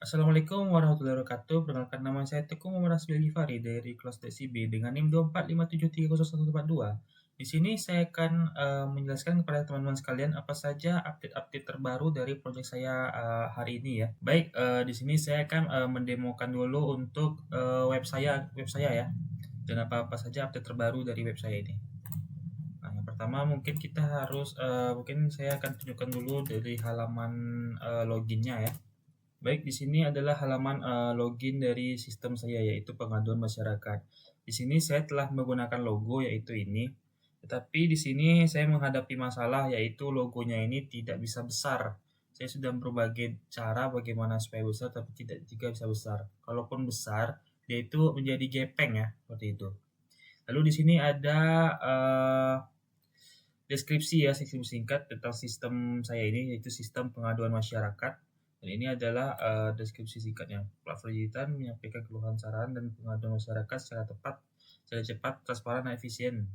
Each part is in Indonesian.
Assalamualaikum warahmatullahi wabarakatuh. Perkenalkan nama saya Teguh Muhammad Rasbil Ghifari dari kelas TCB dengan NIM 2457301142. Di sini saya akan menjelaskan kepada teman-teman sekalian apa saja update-update terbaru dari proyek saya hari ini ya. Baik, di sini saya akan mendemokan dulu untuk web saya ya. Dan apa-apa saja update terbaru dari web saya ini. Nah, yang pertama mungkin kita harus mungkin saya akan tunjukkan dulu dari halaman loginnya ya. Baik, di sini adalah halaman login dari sistem saya, yaitu pengaduan masyarakat. Di sini saya telah menggunakan logo, yaitu ini. Tetapi di sini saya menghadapi masalah, yaitu logonya ini tidak bisa besar. Saya sudah berbagai cara bagaimana supaya besar, tapi tidak juga bisa besar. Kalaupun besar, dia itu menjadi gepeng ya, seperti itu. Lalu di sini ada deskripsi ya, deskripsi singkat tentang sistem saya ini, yaitu sistem pengaduan masyarakat. Dan ini adalah deskripsi singkatnya. Platform digital menyampaikan keluhan saran dan pengaduan masyarakat secara tepat, secara cepat, transparan, dan efisien.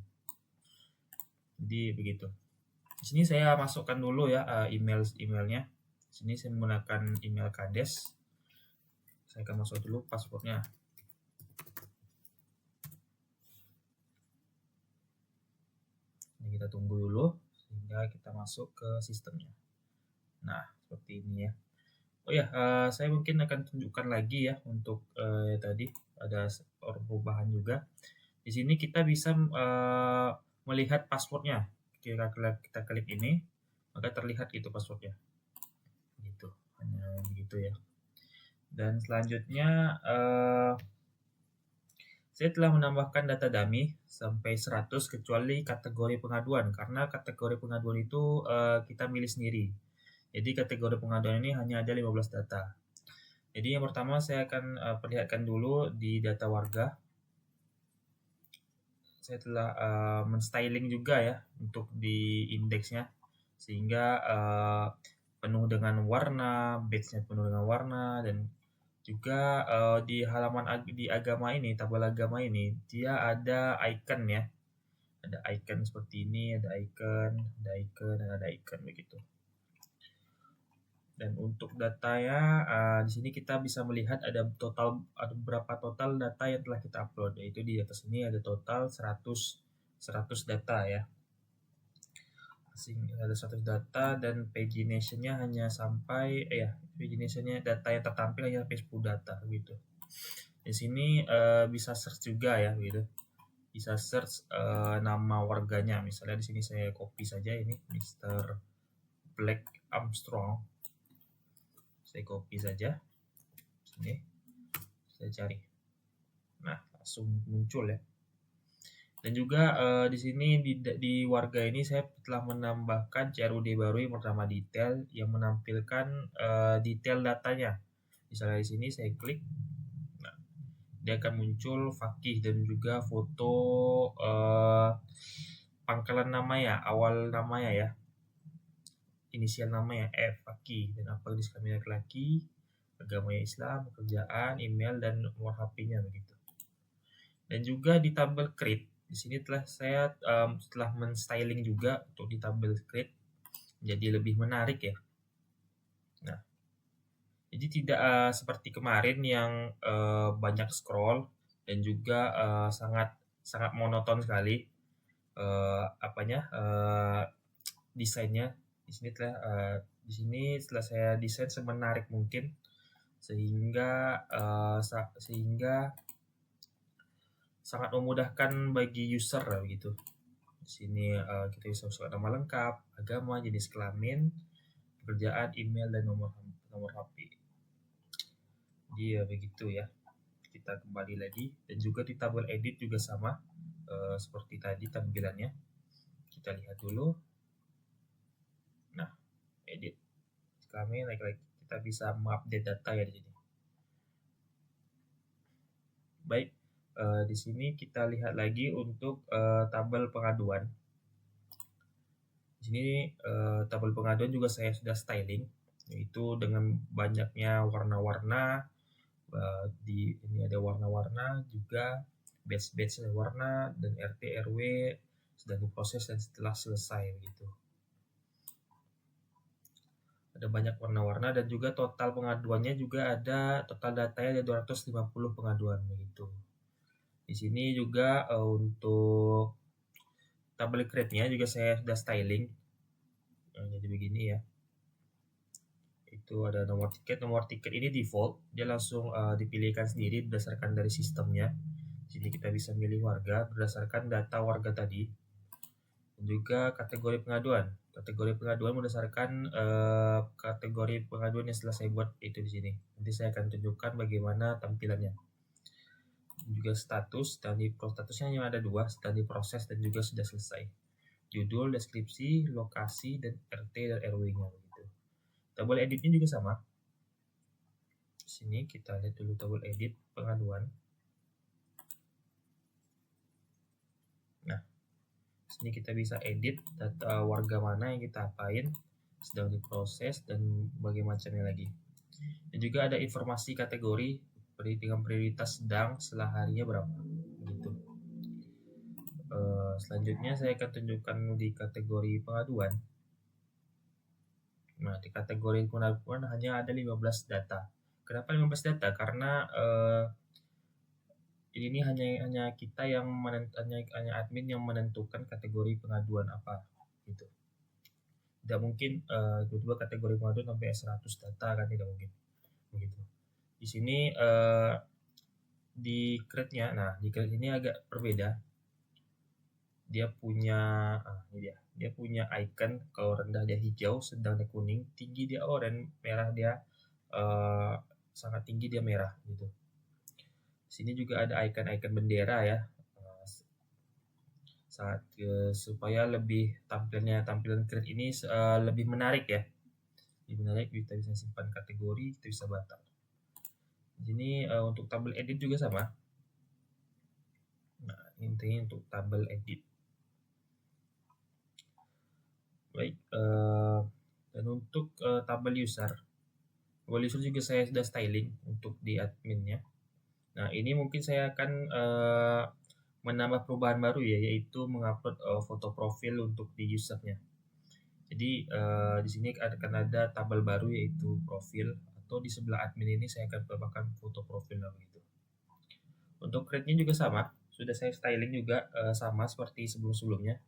Jadi begitu. Di sini saya masukkan dulu ya emailnya. Di sini saya menggunakan email Kades. Saya akan masuk dulu passwordnya. Ini kita tunggu dulu sehingga kita masuk ke sistemnya. Nah, seperti ini ya. Oh ya, saya mungkin akan tunjukkan lagi ya untuk tadi ada perubahan juga. Di sini kita bisa melihat passwordnya. Kita klik ini, maka terlihat itu passwordnya. Gitu, hanya begitu ya. Dan selanjutnya saya telah menambahkan data dummy sampai 100 kecuali kategori pengaduan karena kategori pengaduan itu kita milih sendiri. Jadi kategori pengaduan ini hanya ada 15 data. Jadi yang pertama saya akan perlihatkan dulu di data warga. Saya telah men-styling juga ya untuk di indeksnya sehingga penuh dengan warna, badge-nya penuh dengan warna, dan juga di halaman di agama ini, tabel agama ini, dia ada icon ya. Ada icon seperti ini, ada icon, dan ada icon begitu. Dan untuk datanya di sini kita bisa melihat ada berapa total data yang telah kita upload, yaitu di atas ini ada total 100 data ya. Ada 100 data dan pagination-nya hanya sampai pagination-nya data yang tertampil hanya sampai 10 data gitu. Di sini bisa search juga ya gitu. Bisa search nama warganya. Misalnya di sini saya copy saja ini Mr. Black Armstrong. Saya copy saja. Sini. Saya cari. Nah, langsung muncul ya. Dan juga di sini di warga ini saya telah menambahkan CRUD baru yang pertama detail yang menampilkan detail datanya. Misalnya di sini saya klik, nah, dia akan muncul fakih dan juga foto pangkalan namanya, awal namanya ya, inisial namanya F fakih, dan apa jenis kelamin laki-laki, agamanya Islam, pekerjaan, email, dan nomor HP-nya begitu. Dan juga di tabel create, di sini telah saya setelah men-styling juga untuk di tabel create jadi lebih menarik ya. Nah, jadi tidak seperti kemarin yang banyak scroll dan juga sangat monoton sekali desainnya. Di sini setelah saya desain semenarik mungkin sehingga sangat memudahkan bagi user begitu. Di sini kita bisa masuk nama lengkap, agama, jenis kelamin, pekerjaan, email, dan nomor HP. Dia begitu ya. Kita kembali lagi dan juga di tabel edit juga sama seperti tadi tampilannya. Kita lihat dulu. Nah, edit kami lagi kita bisa mengupdate data ya di sini. Baik, di sini kita lihat lagi untuk tabel pengaduan. Di sini tabel pengaduan juga saya sudah styling, yaitu dengan banyaknya warna-warna. Ini ada warna-warna juga, batch warna, dan RT RW sedang diproses dan setelah selesai gitu. Ada banyak warna-warna dan juga total pengaduannya juga ada, total datanya ada 250 pengaduan begitu. Di sini juga untuk tabel create-nya juga saya sudah styling. Jadi begini ya. Itu ada nomor tiket ini default, dia langsung dipilihkan sendiri berdasarkan dari sistemnya. Jadi kita bisa milih warga berdasarkan data warga tadi. Dan juga kategori pengaduan. Kategori pengaduan berdasarkan kategori pengaduan yang setelah saya buat itu di sini. Nanti saya akan tunjukkan bagaimana tampilannya. Dan juga status, dan di statusnya hanya ada 2, sedang diproses dan juga sudah selesai. Judul, deskripsi, lokasi, dan RT dan RW-nya begitu. Tabel editnya juga sama. Sini kita lihat dulu tabel edit pengaduan. Nah, sini kita bisa edit data warga mana yang kita apain, sedang diproses, dan berbagai macamnya lagi. Dan juga ada informasi kategori dengan prioritas sedang, setelah harinya berapa gitu. Selanjutnya saya akan tunjukkan di kategori pengaduan. Nah, di kategori pengaduan hanya ada 15 data. Kenapa 15 data? Karena ini hanya kita yang hanya admin yang menentukan kategori pengaduan apa gitu. Tidak mungkin tiba-tiba kategori pengaduan sampai 100 data, kan tidak mungkin begitu. Di sini di create-nya, nah di create ini agak berbeda. Dia punya dia punya icon, kalau rendah dia hijau, sedang dia kuning, tinggi dia oranye, merah dia sangat tinggi dia merah gitu. Sini juga ada icon-icon bendera ya, supaya lebih tampilan create ini lebih menarik ya. Lebih menarik, kita bisa simpan kategori, kita bisa batal. Ini untuk tabel edit juga sama. Nah, intinya untuk tabel edit. Baik, dan untuk tabel user juga saya sudah styling untuk di adminnya. Nah, ini mungkin saya akan menambah perubahan baru ya, yaitu mengupload foto profil untuk di usernya. Jadi di sini akan ada tabel baru yaitu profil, atau di sebelah admin ini saya akan tambahkan foto profil gitu. Untuk create-nya juga sama, sudah saya styling juga sama seperti sebelum-sebelumnya.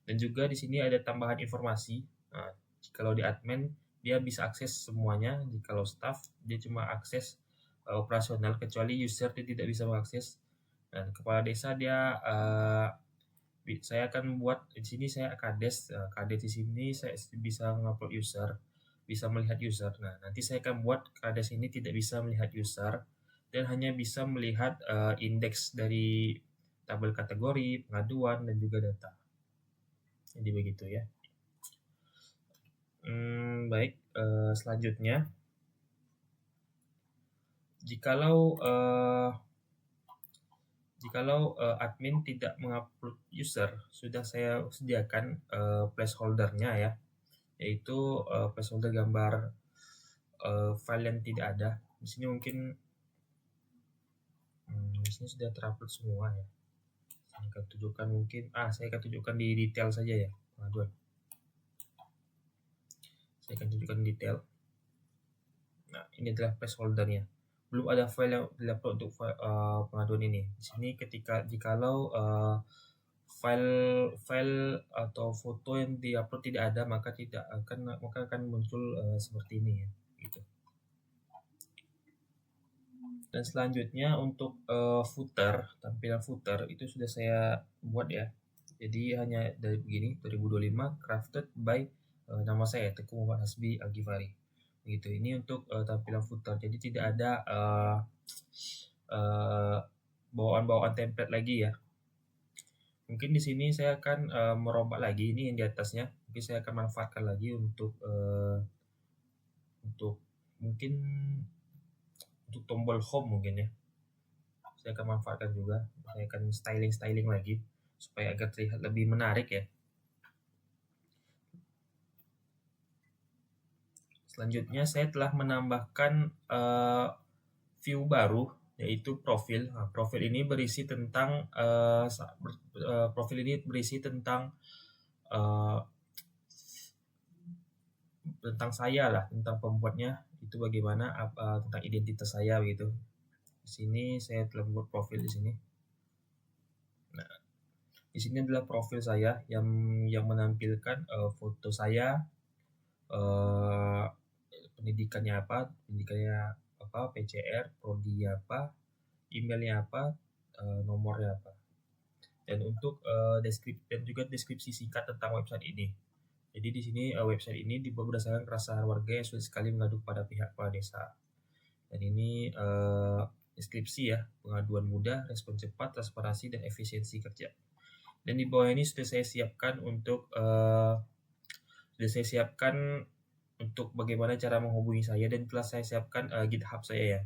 Dan juga di sini ada tambahan informasi. Nah, kalau di admin dia bisa akses semuanya, kalau staff dia cuma akses operasional, kecuali user dia tidak bisa mengakses. Dan kepala desa dia saya akan buat di sini, saya kades di sini saya bisa ngupload user, bisa melihat user. Nah, nanti saya akan buat kades ini tidak bisa melihat user dan hanya bisa melihat indeks dari tabel kategori, pengaduan, dan juga data. Jadi begitu ya. Baik, selanjutnya jikalau admin tidak mengupload user, sudah saya sediakan placeholder-nya ya, yaitu placeholder gambar file yang tidak ada. Di sini mungkin di sini sudah terupload semua ya. Saya akan tunjukkan saya akan tunjukkan di detail saja ya, pengaduan. Saya akan tunjukkan detail. Nah, ini adalah placeholder-nya. Belum ada file yang diupload untuk pengaduan ini. Di sini jikalau file atau foto yang diupload tidak ada, maka akan muncul seperti ini ya, gitu. Dan selanjutnya untuk footer, tampilan footer itu sudah saya buat ya. Jadi hanya dari begini, 2025 crafted by nama saya Teguh Muhammad Hasbi Al-Ghifari. Begitu. Ini untuk tampilan footer. Jadi tidak ada bawaan-bawaan template lagi ya. Mungkin di sini saya akan merombak lagi ini yang di atasnya. Mungkin saya akan manfaatkan lagi untuk mungkin untuk tombol home mungkin ya. Saya akan manfaatkan juga. Saya akan styling lagi supaya agar terlihat lebih menarik ya. Selanjutnya saya telah menambahkan view baru, yaitu profil. Nah, profil ini berisi tentang tentang saya lah, tentang pembuatnya itu bagaimana, tentang identitas saya begitu. Di sini saya telah membuat profil di sini. Nah, di sini adalah profil saya yang menampilkan foto saya, pendidikannya apa, PCR, prodi apa, emailnya apa, nomornya apa. Dan untuk dan juga deskripsi singkat tentang website ini. Jadi di sini website ini dibuat berdasarkan keresahan warga yang sulit sekali mengadu pada pihak kepala desa. Dan ini deskripsi ya, pengaduan mudah, respon cepat, transparansi, dan efisiensi kerja. Dan di bawah ini sudah saya siapkan untuk bagaimana cara menghubungi saya, dan telah saya siapkan GitHub saya ya.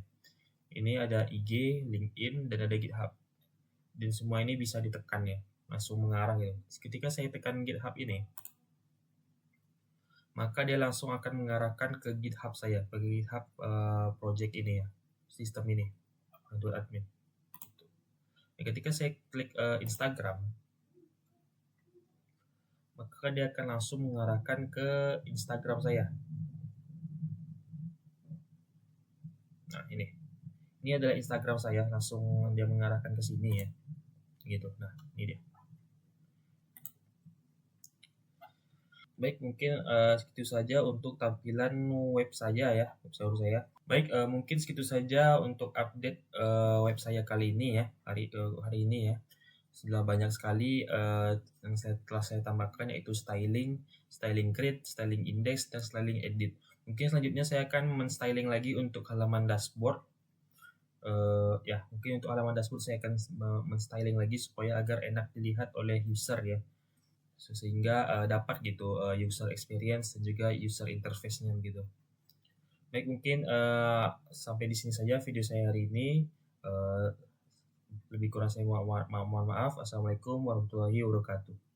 Ini ada IG, LinkedIn, dan ada GitHub. Dan semua ini bisa ditekan ya, langsung mengarah ya. Ketika saya tekan GitHub ini, maka dia langsung akan mengarahkan ke GitHub saya, ke GitHub project ini ya, sistem ini untuk admin. Nah, ketika saya klik Instagram, maka dia akan langsung mengarahkan ke Instagram saya. Nah, ini adalah Instagram saya, langsung dia mengarahkan ke sini ya, gitu. Nah, ini dia. Baik, mungkin segitu saja untuk tampilan web saya ya, web saya. Baik, mungkin segitu saja untuk update web saya kali ini ya, hari ini ya. Sudah banyak sekali yang telah saya tambahkan, yaitu styling grid, styling index, dan styling edit. Mungkin selanjutnya saya akan men-styling lagi untuk halaman dashboard. Ya, mungkin untuk halaman dashboard saya akan men-styling lagi supaya agar enak dilihat oleh user ya. Sehingga dapat gitu user experience dan juga user interface-nya gitu. Baik, mungkin sampai di sini saja video saya hari ini. Lebih kurang saya mohon maaf. Assalamualaikum warahmatullahi wabarakatuh.